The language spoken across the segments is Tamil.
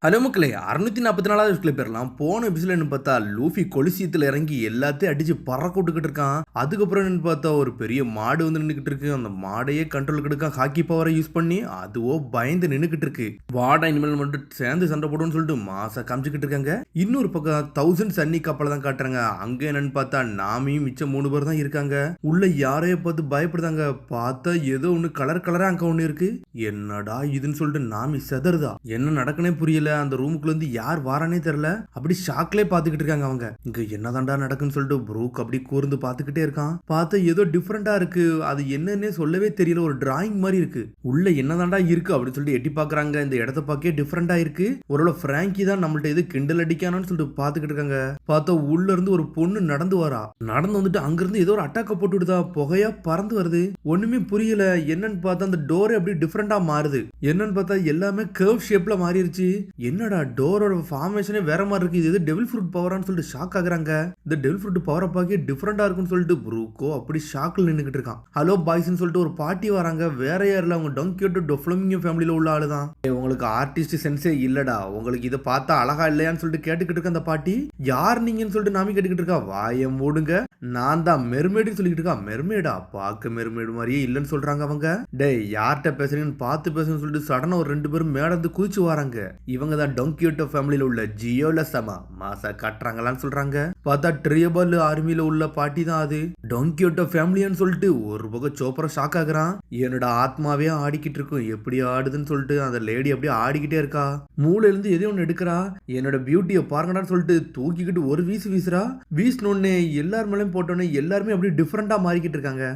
ஹலோ மக்களே 644வது கிளிப் பெறலாம். போன எபிசோட்னு பார்த்தா லூஃபி கொலிசியத்தில் இறங்கி எல்லாத்தையும் அடிச்சு பறக்க விட்டுக்கிட்டு இருக்கான். அதுக்கப்புறம் என்னன்னு பார்த்தா ஒரு பெரிய மாடு வந்து நின்றுக்கிட்டு இருக்கு. அந்த மாடையே கண்ட்ரோல் எடுக்கான் ஹாக்கி பவரை யூஸ் பண்ணி. அதுவோ பயந்து நின்றுக்கிட்டு இருக்கு. வாடா இனிமேல் மட்டும் சேர்ந்து சண்டை போடுன்னு சொல்லிட்டு மாசா காமிச்சுக்கிட்டு இருக்காங்க. இன்னொரு பக்கம் 1000 சன்னி கப்பலை தான் காட்டுறாங்க. அங்க என்னன்னு பார்த்தா நாமியும் மிச்சம் 3 பேர் தான் இருக்காங்க. உள்ள யாரையோ பார்த்து பயப்படுதாங்க. பார்த்தா ஏதோ ஒன்று கலர் கலரா அங்க ஒன்று இருக்கு. என்னடா இதுன்னு சொல்லிட்டு நாமி செதறுதா. என்ன நடக்குனே புரியல. அந்த ரூமுக்குள்ள இருந்து யார் வாரானே தெரியல. அப்படி ஷாக்லே பாத்துக்கிட்டு இருக்காங்க அவங்க. இங்க என்னதான்டா நடக்குன்னு சொல்லிட்டு ப்ரூக் அப்படி கூர்ந்து பாத்துக்கிட்டே இருக்கான். பார்த்தா ஏதோ டிஃபரெண்டா இருக்கு. அது என்னன்னே சொல்லவே தெரியல. ஒரு டிராயிங் மாதிரி இருக்கு. உள்ள என்னதான்டா இருக்கு அப்படின்னு சொல்லிட்டு எட்டி பாக்குறாங்க. இந்த இடத்த பார்க்கவே டிஃபரெண்டா இருக்கு. ஒருவேளை பிராங்கி தான் நம்மள்ட்ட இது கிண்டல் அடிக்கானு சொல்லிட்டு பாத்துக்கிட்டு இருக்காங்க. பார்த்தா உள்ள இருந்து ஒரு பொண்ணு நடந்து வரா. நடந்து வந்துட்டு அங்க இருந்து ஏதோ ஒரு அட்டாக்க போட்டு விடுதா. புகையா பறந்து வருது. ஒண்ணுமே புரியல. என்னன்னு பார்த்தா அந்த டோரே அப்படி டிஃபரெண்டா மாறுது. என்னன்னு பார்த்தா எல்லாமே கர்வ் ஷேப்ல மாறிடுச்சு. என்னடா டோரோட ஃபார்மேஷனே வேற மாதிரி இருக்கு. இது டெவில் ஃப்ரூட் பவரான்னு சொல்லிட்டு ஷாக் ஆகுறாங்க. இந்த டெவில் ஃப்ரூட் பவரை பார்க்க டிஃபரெண்டா இருக்குன்னு சொல்லிட்டு ப்ரூக்கோ அப்படி ஷாக்ல நின்னுக்கிட்டு இருக்கான். ஹலோ பாய்ஸ்ன்னு சொல்லிட்டு ஒரு பாட்டி வராங்க. வேற யாரில் அவங்க டொங்கியோட்டோ டொஃப்ளமிங்கோ ஃபேமிலியில உள்ள ஆளு தான். உங்களுக்கு ஆர்டிஸ்ட் சென்ஸே இல்லடா, உங்களுக்கு இதை பார்த்தா அழகா இல்லையான்னு சொல்லிட்டு கேட்டுக்கிட்டு இருக்க அந்த பாட்டி. யார் நீங்கன்னு சொல்லிட்டு நாமி கேட்டுக்கிட்டு இருக்கா. வாய மூடுங்க, நான் தான் மெர்மேடுன்னு சொல்லிக்கிட்டு இருக்கா. மெர்மேடா? பார்க்க மெர்மேடு மாதிரியே இல்லைன்னு சொல்றாங்க அவங்க. டே யார்கிட்ட பேசுறீங்கன்னு பார்த்து பேசுன்னு சொல்லிட்டு சடனா ஒரு 2 பேரும் மேடந்து குதிச்சு வராங்க. இவங்க தான் டொங்கியோட்டோ ஃபேமிலியில உள்ள ஜியோல சமா மாசா காட்டுறாங்களான்னு சொல்றாங்க. பார்த்தா ட்ரியபல் ஆர்மியில உள்ள பாட்டி தான் அது. டொங்கியோட்டோ ஃபேமிலியான்னு சொல்லிட்டு ஒரு பக்கம் சோப்பரா ஷாக் ஆகுறான். என்னோட ஆத்மாவே ஆடிக்கிட்டு இருக்கும். எப்படி ஆடுதுன்னு சொல்லிட்டு அந்த லேடி அப்படியே ஆடிக்கிட்டே இருக்கா. மூளையில இருந்து எதையும் ஒன்று எடுக்கிறா. என்னோட பியூட்டியை பாருங்கடான்னு சொல்லிட்டு தூக்கிக்கிட்டு ஒரு வீசுறா. வீசினோடனே எல்லார் மேலேயும் போட்டோன்னே எல்லாருமே அப்படியே டிஃப்ரெண்டா மாறிக்கிட்டு இருக்காங்க.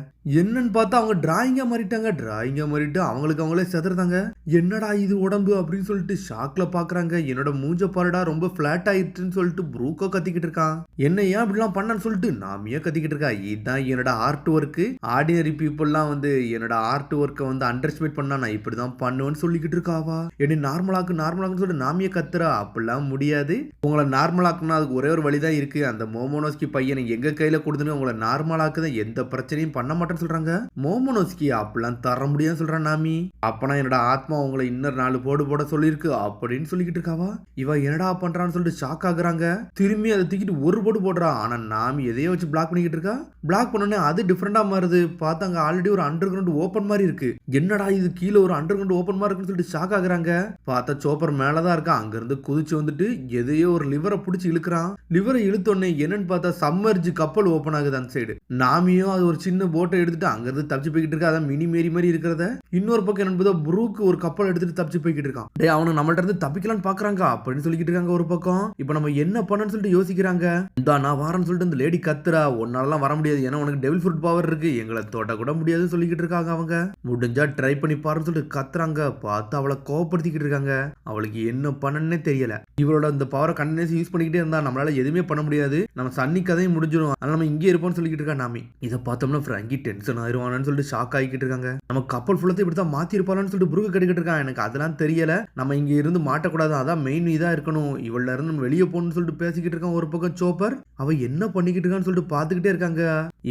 என்னன்னு பார்த்தா அவங்க டிராயிங்கா மாறிட்டாங்க. டிராயிங்கா மாறிட்டு அவங்களுக்கு அவங்களே செதுறாங்க. என்னடா இது உடம்பு அப்படின்னு சொல்லிட்டு ஷாக்ல பாக்குறாங்க. என்னோட மூஞ்ச பாருடா ரொம்ப பிளாட் ஆயிடுச்சுன்னு சொல்லிட்டு ப்ரூக்கோ கத்திக்கிட்டு இருக்கான். என்ன ஏன் இப்படிலாம் பண்ணான்னு சொல்லிட்டு நாமியே கத்திக்கிட்டு இருக்கா. இதுதான் என்னோட ஆர்ட் ஒர்க்கு. ஆர்டினரி பீப்புள்லாம் வந்து என்னோட ஆர்ட் ஒர்க்கை வந்து அண்டர்ஸ்டிமேட் பண்ணா நான் இப்படிதான் பண்ணுவேன்னு சொல்லிக்கிட்டு இருக்காவா. என்ன நார்மலாக்குன்னு சொல்லிட்டு நாமியே கத்துறா. அப்படிலாம் முடியாது. உங்களை நார்மலாக்குன்னா அதுக்கு ஒரே ஒரு வழிதான் இருக்கு. அந்த மோமோனோஸ்கி பையனை எங்க கையில கொடுத்துன்னு உங்களை நார்மலாக்குதான் எந்த பிரச்சனையும் பண்ண மாட்டேன்னு சொல்றாங்க. மோமோனோஸ்கி அப்படிலாம் தர முடியாதுன்னு சொல்றான் நாமி. அப்பனா என்னோட ஆத்மா உங்களை இன்னொரு 4 போட சொல்லியிருக்கு அப்படின்னு சொல்லிக்கிட்டு இருக்காவா. இவ என்னடா பண்றான்னு சொல்லிட்டு ஷாக் ஆகுறாங்க. திரும்பி அதை தூக்கிட்டு ஒரு போடுறா. ஆனா நாமி எதையோ வச்சு பிளாக் பண்ணிக்கிட்டு இருக்கா. பிளாக் பண்ணோடனே அது டிஃபரெண்டா மாறுது. பார்த்தா அங்க ஆல்ரெடி ஒரு அண்டர் கிரவுண்ட் ஓப்பன் மாதிரி இருக்கு. என்னடா இது கீழே ஒரு அண்டர் கிரவுண்ட் ஓப்பன் மாதிரி இருக்குன்னு சொல்லிட்டு ஷாக் ஆகுறாங்க. பார்த்தா சோப்பர் மேலதான் இருக்கா. அங்க இருந்து குதிச்சு வந்துட்டு எதையோ ஒரு லிவரை பிடிச்சி இழுக்கிறான். லிவரை இழுத்தோடனே என்னன்னு பார்த்தா சம்மர்ஜ் கப்பல் ஓப்பன் ஆகுது அந்த சைடு. நாமியும் அது ஒரு சின்ன போட்டை எடுத்துட்டு அங்க இருந்து தப்பிச்சு போய்கிட்டு இருக்கா. அதான் மினி மேரி மாதிரி இருக்கிறத. இன்னொரு பக்கம் என்னன்னு ப்ரூக்கு ஒரு கப்பல் எடுத்துட்டு தப்பிச்சு போய்கிட்டு இருக்கான். டே அவனு நம்மள்ட்ட இருந்து தப்பிக்கலான்னு பாக்குறாங்க அப்படின்னு சொல்லிக்கிட்டு இருக்காங்க. ஒரு பக்கம் இப்ப நம்ம என்ன பண்ணன்னு சொல்லிட்டு யோசிக்கிறாங்க. இந்த நான் வரேன்னு சொல்லிட்டு இந்த லேடி கத்துறா. உன்னாலலாம் வர முடியாது, ஏன்னா உனக்கு டெவில் ஃப்ரூட் பவர் இருக்கு, எங்களை தோட்ட கூட முடியாதுன்னு சொல்லிக்கிட்டு இருக்காங்க அவங்க. முடிஞ்சா ட்ரை பண்ணி பாருன்னு சொல்லிட்டு கத்துறாங்க. பார்த்து அவளை கோவப்படுத்திக்கிட்டு இருக்காங்க. அவளுக்கு என்ன பண்ணனே தெரியல. இவளோட இந்த பவரை கண்டினியூஸ் யூஸ் பண்ணிக்கிட்டே இருந்தா நம்மளால எதுவுமே பண்ண முடியாது. நம்ம சன்னி கதையும் முடிஞ்சிடும். அதனால நம்ம இங்கே இருப்போம்னு சொல்லிக்கிட்டு இருக்கா நாமி. இதை பார்த்தோம்னா பிராங்கி டென்ஷன் ஆயிருவானு சொல்லிட்டு ஷாக் ஆகிக்கிட்டு இருக்காங்க. நம்ம கப்பல் ஃபுல்லத்தை இப்படித்தான் மாத்தி இருப்பான்னு சொல்லிட்டு புருக்கு கட்டிக்கிட்டு இருக்கான். எனக்கு அதெல்லாம் தெரியல, நம்ம இங்க இருந்து மாட்டக்கூடாது, அதான் மெயின் இதா இருக்கணும், இவள இருந்து நம்ம வெளியே போகணும்னு சொல்லிட்டு பேசிக்கிட்டு இருக்கான். ஒரு பக்கம் சோப்பர் அவ என்ன பண்ணிக்கிட்டு இருக்கான்னு சொல்லிட்டு பாத்துக்கிட்டே இருக்காங்க.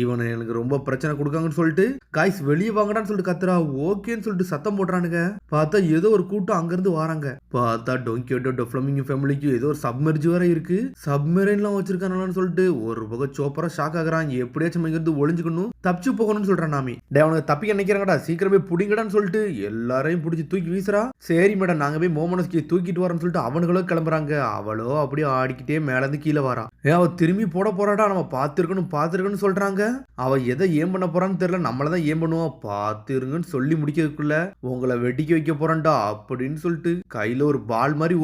இவனை எனக்கு ரொம்ப பிரச்சனை கொடுக்காங்கன்னு சொல்லிட்டு காய்ஸ் வெளியே வாங்கடான்னு சொல்லிட்டு கத்துறா. ஓகேன்னு சொல்லிட்டு சத்தம் போடுறானுங்க. பார்த்தா ஏதோ ஒரு கூட்டம் அங்க இருந்து வராங்க. பார்த்தா டொங்கியோட்டோ டொஃப்ளமிங்கோ ஃபேமிலிக்கு ஏதோ ஒரு சப்மெர்ஜ் வேற இருக்கு. சப்மெரைன்லாம் வச்சிருக்கானு சொல்லிட்டு ஒரு பக்கம் சோப்பரா ஷாக் ஆகுறான். எப்படியாச்சும் இங்க இருந்து ஒளிஞ்சுக்கணும், தப்பிச்சு போகணும்னு சொல்றான் நாமி. டே அவனுக்கு தப்பிக்க நினைக்கிறாங்கடா, சீக்கிரமே புடிங்கடான்னு சொல்லிட்டு எல்லாரையும் பிடிச்சி தூக்கி வீசுறா. சரி மேடம் நாங்க போய் மோமோனோஸ்கியை தூக்கிட்டு வரோம்னு சொல்லிட்டு அவனுங்களோ கிளம்புறாங்க. அவளோ அப்படியே ஆடிக்கிட்டே மேல இருந்து கீழே வரா. அவ திரும்பி போட போறாடா. நம்ம பாத்துருக்கணும் சொல்றாங்க. அவ எதை ஏம் பண்ண போறான்னு தெரியல. நம்மளதான் ஏம் பண்ணுவோம். பாத்துருங்கன்னு சொல்லி முடிக்கிறதுக்குள்ள உங்களை வெடிக்க வைக்க போறான்டா அப்படின்னு சொல்லிட்டு கையில ஒரு பால் மாதிரி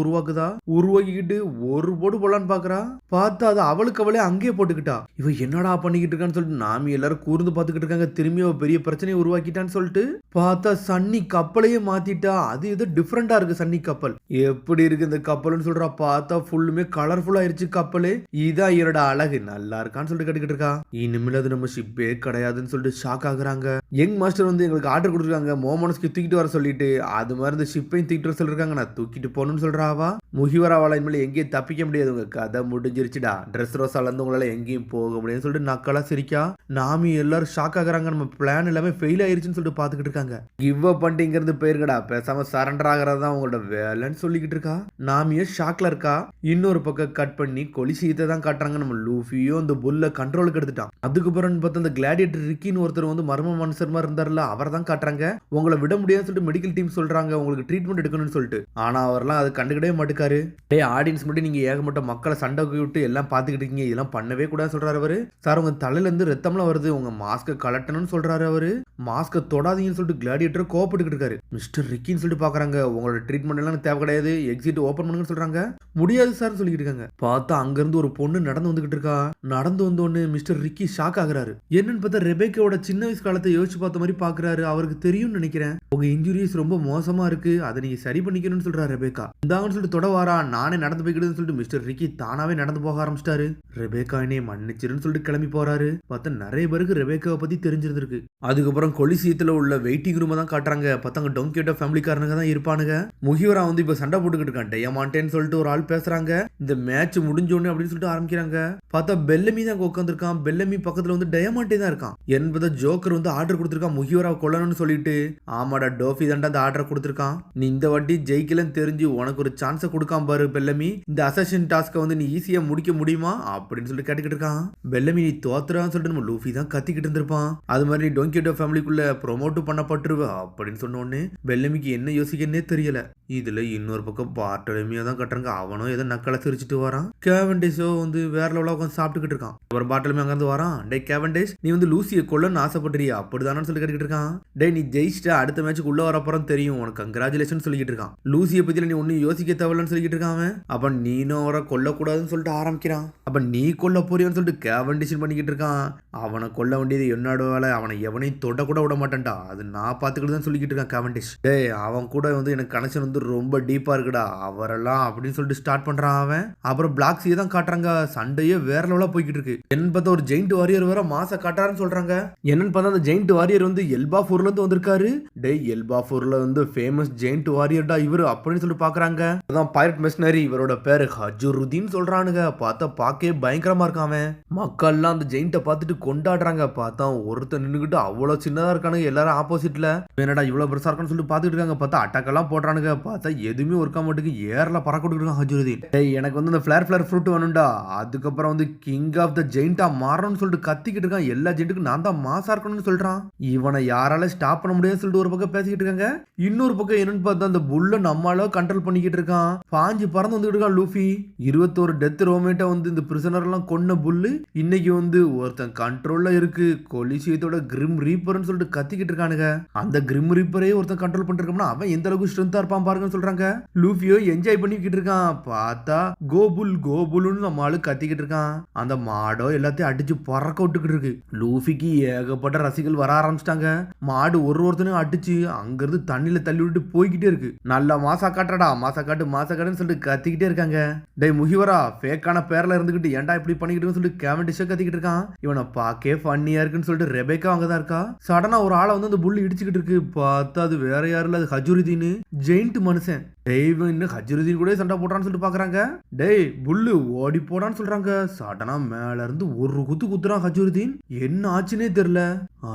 உருவாக்கிக்கிட்டு ஒரு போடு போலான்னு பாக்குறா. பார்த்தா அது அவளுக்கு அவளே அங்கேயே போட்டுக்கிட்டா. இவ என்னடா பண்ணிக்கிட்டு இருக்கான்னு சொல்லிட்டு நாமி எல்லாரும் கூர்ந்து பாத்துக்கிட்டு இருக்காங்க. திரும்பி அவ பெரிய பிரச்சனையை உருவாக்கிட்டான்னு சொல்லிட்டு பார்த்தா சன்னி கப்பலையே மாத்திட்டா. அது ஏதோ டிஃபரெண்டா இருக்கு. சன்னி கப்பல் எப்படி இருக்கு இந்த கப்பல்னு சொல்றா. பார்த்தா ஃபுல்லுமே கலர்ஃபுல்லா ஆயிருச்சு கப்பல். இதான் என்னோட அழகு, நல்லா இருக்கான்னு சொல்லிட்டு கட்டிக்கிட்டு இருக்கா. இனிமேல் அது நம்ம ஷிப்பே கிடையாதுன்னு சொல்லிட்டு ஷாக் ஆகுறாங்க. யங் மாஸ்டர் வந்து எங்களுக்கு ஆர்டர் கொடுத்துருக்காங்க மோமோனோஸ்கி தூக்கிட்டு வர சொல்லிட்டு. அது மாதிரி இந்த ஷிப்பையும் தூக்கிட்டு வர சொல்லிருக்காங்க. நான் தூக்கிட்டு போகணும்னு சொல்றாவா. முகிவராவால இனிமேல் எங்கேயும் தப்பிக்க முடியாது, உங்க கதை முடிஞ்சிருச்சுடா, ட்ரெஸ் ரோஸால இருந்து உங்களால எங்கேயும் போக முடியாதுன்னு சொல்லிட்டு நக்கலா சிரிக்கா. நாமி எல்லாரும் ஷாக் ஆகுறாங்க, நம்ம பிளான் எல்லாமே ஃபெயில் ஆயிருச்சுன்னு சொல்லிட்டு பாத்துக்கிட்டு இருக்காங்க. கிவ் அப் பண்ணிட்டு இங்க இருந்து போயிருக்கடா, பேசாம சரண்டர் ஆகிறது தான் உங்களோட வேலைன்னு சொல்லிக்கிட்டு இருக்கா. நாமியே ஷாக்ல இருக்கா. இன்னொரு பக்கம் கட் பண்ணி கொலிசீத்தை தான் காட்டுறாங்க. நம்ம லூஃபியோ அந்த புல்ல கண்ட்ரோலுக்கு எடுத்துட்டான். அதுக்கப்புறம் பார்த்தா அந்த கிளாடியேட்டர் ரிக்கின்னு ஒருத்தர் வந்து மர்ம மனுஷர் மாதிரி இருந்தார்ல, அவர் தான் காட்டுறாங்க. உங்களை விட முடியாதுன்னு சொல்லிட்டு மெடிக்கல் டீம் சொல்றாங்க, உங்களுக்கு ட்ரீட்மெண்ட் எடுக்கணும்னு சொல்லிட்டு. ஆனா அவர்லாம் அதை கண்டுக்கிட்டே மாட்டுக்காரு. டே ஆடியன்ஸ் மட்டும் நீங்க ஏகப்பட்ட மக்களை சண்டை விட்டு எல்லாம் பாத்துக்கிட்டு இருக்கீங்க, இதெல்லாம் பண்ணவே கூடாது சொல்றாரு அவரு. சார் உங்க தலையில இருந்து ரத்தம்லாம் வருது, உங்க மாஸ்க கலட்டணும்னு சொல்றாரு அவரு. மாஸ்க தொடாதீங்கன்னு சொல்லிட்டு கிளாடியேட்டர் கோவப்பட்டு இருக்காரு. மிஸ்டர் ரிக்கின்னு சொல்லிட்டு பாக்குறாங்க, உங்களோட ட்ரீட்மெண்ட் எல்லாம் தேவை கிடையாது, எக்ஸிட் ஓபன் பண்ணுங்கன்னு சொல்றாங்க. முடியாது சார் சொல்லிட்டு இருக்காங்க. பார்த்தா அங்க இருந்து ஒரு பொண்ணு நடந்து வந்துகிட்டு இருக்கா. நடந்து வந்தோன்னு மிஸ்டர் ரிக்கி ஷாக் ஆகுறாரு. என்னன்னு பார்த்தா ரெபேக்காவோட சின்ன வயசு காலத்தை யோசிச்சு பார்த்த மாதிரி பாக்குறாரு. அவருக்கு தெரியும்னு நினைக்கிறேன், உங்க இன்ஜுரிஸ் ரொம்ப மோசமா இருக்கு, அதை நீங்க சரி பண்ணிக்கணும்னு சொல்றாரு ரெபேக்கா. இந்தாங்கன்னு சொல்லிட்டு தொட வாரா, நானே நடந்து போய்க்கிடுன்னு சொல்லிட்டு மிஸ்டர் ரிக்கி தானாவே நடந்து போக ஆரம்பிச்சிட்டாரு. ரெபேக்கா என்னைய மன்னிச்சிருன்னு சொல்லிட்டு கிளம்பி போறாரு. பார்த்தா நிறைய பேருக்கு ரெபேக்காவை பத்தி தெரிஞ்சிருந்திருக்கு. அதுக்கப்புறம் கொலிசியத்துல உள்ள வெயிட்டிங் ரூம் தான் காட்டுறாங்க. பார்த்தா அங்க டொங்கியோட ஃபேமிலிக்காரனுங்க தான் இருப்பானுங்க. முகிவரா வந்து இப்ப சண்டை போட்டுக்கிட்டு இருக்கான். டயமாண்டேன்னு சொல்லிட்டு ஒரு ஆள் பேசுறாங்க. இந்த மேட்ச் முடிஞ்சோன்னு அப்படின்னு சொல்லிட்டு ஆரம்பிக்கிறாங்க. பார்த்தா பெல்லமி தான் உட்காந்துருக்கான். பெல்லமி பக்கத்துல வந்து டயமாண்டே தான் இருக்கான். என்பதை ஜோக்கர் வந்து ஆர்டர் கொடுத்திருக்கான் முகிவராவை கொல்லணும்னு சொல்லிட்டு. ஆமாடா டோஃபி தாண்டா அந்த ஆர்டர் கொடுத்திருக்கான். நீ இந்த வாட்டி ஜெயிக்கலன்னு தெரிஞ்சு உனக்கு ஒரு சான்ஸை கொடுக்காம பாரு பெல்லமி, இந்த அசஷன் டாஸ்கை வந்து நீ ஈஸியா முடிக்க முடியுமா அப்படின்னு சொல்லிட்டு கேட்டுக்கிட்டு இருக்கான். பெல்லமி நீ தோத்துறான்னு சொல்லிட்டு நம்ம லூஃபி தான் கத்திக்கிட்டு இருந்திருப்பான். அது மாதிரி நீ டொங்கியோட ஃபேமிலிக்குள்ள ப்ரொமோட் பண்ணப்பட்டுருவ அப்படின்னு சொன்ன உடனே பெல்லமிக்கு என்ன யோசிக்கன்னே தெரியல. இதுல இன்னொரு பக்கம் பார்ட்டலமியா தான் கட்டுறாங்க. அவனும் ஏதோ நக்கலை சிரிச்சுட்டு வரான். கேவன்டிஷோ வந்து வேற லெவலா உட்காந்து சாப்பிட்டுக்கிட்டு இருக்கான். ஒரு பார்ட்டலமி அங்க இருந்து வரான். டே கேவன்டிஷ், நீ வந்து லூசியை கொல்லன்னு ஆசைப்படுறியா அப்படிதானு சொல்லி கேட்டுக்கிட்டு இருக்கான். டே நீ ஜெயிச்சிட்ட, அடுத்த மேட்சுக்கு உள்ள வரப்பறம் தெரியும் உனக்கு, கங்க்ராச்சுலேஷன் சொல்லிக்கிட்டு இருக்கான். லூசியை பத்தியில நீ ஒன்னும் யோசிக்க தேவையில்லன்னு சொல்லிக்கிட்டு இருக்கான் அவன். அப்ப நீனும் அவரை கொல்லக்கூடாதுன்னு சொல்லிட்டு ஆரம்பிக்கிறான். அப்ப நீ கொல்ல போறியான்னு சொல்லிட்டு கேவன்டிஷன் பண்ணிக்கிட்டு இருக்கான். அவனை கொல்ல வேண்டியது என்னோட வேலை, அவனை எவனையும் தொட கூட விட மாட்டேன்டா, அது நான் பாத்துக்கிட்டு தான் சொல்லிக்கிட்டு இருக்கான் கேவன்டிஷ். டே அவன் கூட வந்து எனக்கு கனெக்ஷன் வந்து ரொம்ப டீப்பா இருக்குடா அவரெல்லாம் அப்படின்னு சொல்லிட்டு ஸ்டார்ட் பண்றான் அவன். அப்புறம் பிளாக் சீ தான் காட்டுறாங்க. சண்டையே வேற லெவலா போய்கிட்டு இருக்கு. என்னன்னு பார்த்தா ஒரு ஜெயிண்ட் வாரியர் வேற மாச காட்டாருன்னு சொல்றாங்க. என்னன்னு பார்த்தா அந்த ஜெயிண்ட் வாரியர் வந்து எல்பாஃபூர்ல இருந்து வந்திருக்காரு. டே எல்பாஃபூர்ல வந்து ஃபேமஸ் ஜெயிண்ட் வாரியர்டா இவரு அப்படின்னு சொல்லி பாக்குறாங்க. அதான் பைரட் மெஷினரி, இவரோட பேரு ஹஜுருதீன் சொல்றானுங்க. பார்த்தா பாக்கே பயங்கரமா இருக்கான் அவன். மக்கள்லாம் அந்த ஜெயிண்ட்டை பார்த்துட்டு கொண்டாடுறாங்க. பார்த்தா ஒருத்தர் நின்னுக்கிட்டு அவ்வளவு சின்னதா இருக்கானுங்க, எல்லாரும் ஆப்போசிட்ல. என்னடா இவ்வளவு பெருசா இருக்கான்னு சொல்லிட்டு பாத்துட்டு இருக்காங்க. பார்த்தா அட்டாக் எல்லாம் போடுறானுங்க. பார்த்தா எதுவுமே ஒர்க் ஆக மாட்டுக்கு, ஏர்ல பறக்க இருக்கான் ஹஜுருதீன். எனக்கு வந்து அந்த ஃபிளேர் ஃப்ரூட் வேணும்டா, அதுக்கப்புறம் வந்து கிங் ஆஃப் த ஜெயிண்டா மாறணும்னு சொல்லிட்டு கத்திக்கிட்டு இருக்கான். எல்லா ஜெயிண்ட்டுக்கும் நான் தான் மாசா இருக்கணும்னு சொல்றான். இவனை யாரால ஸ்டாப் பண்ண முடியாதுன்னு சொல்லிட்டு ஒரு பக்கம் பேசிக்கிட்டு இருக்காங்க. இன்னொரு பக்கம் என்னன்னு பார்த்தா அந்த புல்ல நம்மளால கண்ட்ரோல் பண்ணிக்கிட்டு இருக்கான். பாஞ்சு பறந்து வந்துட்டு இருக்கான் லூஃபி. 21 டெத் ரோமேட்டா வந்து இந்த பிரிசனர் எல்லாம் கொன்ன புல்லு இன்னைக்கு வந்து ஒருத்தன் கண்ட்ரோல்ல இருக்கு. கொலிசியத்தோட கிரிம் ரீப்பர்னு சொல்லிட்டு கத்திக்கிட்டு இருக்கானுங்க. அந்த கிரிம் ரீப்பரே ஒருத்தன் கண்ட்ரோல் பண்ணிருக்கோம்னா அவன் எந்த அளவுக்கு ஸ்ட்ரென்த்தா இருப்பான் பாருங்கன்னு சொல்றாங்க. லூஃபியோ என்ஜாய் பண்ணிக்கிட்டு இருக்கான். பார்த்தா கோபுல்னு நம்ம ஆளு கத்திக்கிட்டு இருக்கான். அந்த மாடோ எல்லாத்தையும் அடிச்சு பறக்க விட்டுக்கிட்டு இருக்கு. லூஃபிக்கு ஏகப்பட்ட ரசிகர்கள் வர ஆரம்பிச்சிட்டாங்க. மாடு ஒருத்தனையும் அடிச்சு அங்கிருந்து தண்ணியில தள்ளி விட்டு போய்கிட்டே இருக்கு. நல்லா மாசா காட்டுறடா, மாசா காட்டுன்னு சொல்லிட்டு கத்திக்கிட்டே இருக்காங்க. டே முகிவரா, ஃபேக்கான பேர்ல இருந்துகிட்டு ஏன்டா இப்படி பண்ணிக்கிட்டு சொல்லிட்டு கேவன்டிஷா கத்திக்கிட்டு இருக்கான். இவனை பாக்கே ஃபன்னியா இருக்குன்னு சொல்லிட்டு ரெபேக்கா அங்கதான் இருக்கா. சடனா ஒரு ஆளை வந்து அந்த புல்லு இடிச்சுக்கிட்டு இருக்கு. பார்த்தா அது வேற யாரும் இல்ல, அது ஹஜுருதீன், ஜெயிண்ட் மனுஷன். இன்னும் ஹஜுருதீன் கூட சண்டை போடுறான்னு சொல்லிட்டு பாக்குறாங்க. டேய் புல்லு ஓடி போடான்னு சொல்றாங்க. சடனா மேல இருந்து ஒரு குத்துறான் ஹஜுருதீன். என்ன ஆச்சுன்னே தெரியல.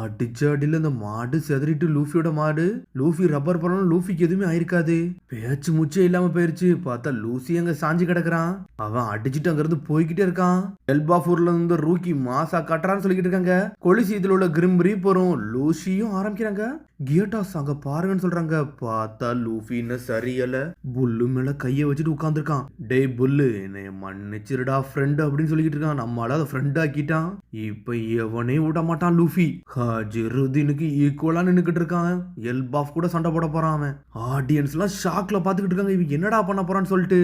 அடிச்ச அடியில இந்த மாடு செதறிட்டு லூஃபியோட மாடு. லூஃபி ரப்பர் பண்ணணும், லூஃபிக்கு எதுவுமே ஆயிருக்காது. பேச்சு முச்சே இல்லாம போயிருச்சு. பார்த்தா லூசி அங்க சாஞ்சி கிடக்குறான். அவன் அடிச்சுட்டு அங்க இருந்து போய்கிட்டே இருக்கான். எல்பாஃபூர்ல இருந்து ரூக்கி மாசா கட்டுறான்னு சொல்லிக்கிட்டு இருக்காங்க. கொலிசியத்துல உள்ள கிரிம் ரீப்பரும் லூசியும் ஆரம்பிக்கிறாங்க. கியட்டாஸ் அங்க பாருங்கன்னு சொல்றாங்க. பார்த்தா லூஃபி இன்னும் சரியல, புல்லு மேல கைய வச்சுட்டு உட்கார்ந்துருக்கான். டேய் புல்லு, என்னைய மன்னிச்சிருடா ஃப்ரெண்ட் அப்படின்னு சொல்லிக்கிட்டு இருக்கான். நம்மளால அதை ஃப்ரெண்ட் ஆக்கிட்டான். இப்ப எவனையும் விட மாட்டான் லூஃபி. ஹஜுருதீனுக்கு ஈக்குவலா நின்னுக்கிட்டு இருக்கான். எல்பாஃப் கூட சண்டை போட போறான் அவன். ஆடியன்ஸ் எல்லாம் ஷாக்ல பாத்துக்கிட்டு இருக்காங்க, இவன் என்னடா பண்ண போறான்னு சொல்லிட்டு.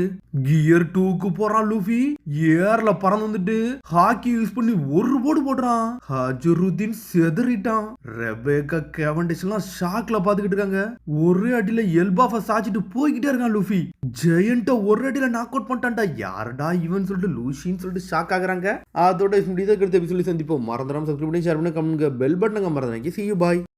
கியர் 2க்கு போறான் லூஃபி. ஏர்ல பறந்து வந்துட்டு ஹாக்கி யூஸ் பண்ணி ஒரு போடு போடுறான். ஹஜுருதீன் செதறிட்டான். ரெபேக்கா கேவன்டிஷ் எல்லாம் ஷாக்ல பாத்துக்கிட்டு இருக்காங்க. ஒரே அடியில எல்பாஃப சாச்சிட்டு போய்கிட்டே இருக்கான் லூஃபி. ஜெயண்ட ஒரு அடியில நாக் அவுட் பண்ணிட்டான்டா. யாரடா இவன் சொல்லிட்டு லூசின்னு சொல்லிட்டு ஷாக் ஆகுறாங்க. அதோட முடித கருத்து சொல்லி சந்திப்போம். மறந்துடாம சப்ஸ்கிரைப் பண்ணி ஷேர் பண்ணி கமெண்ட் பெல் பட்டனை மறந்துடாதீங்க. see you bye.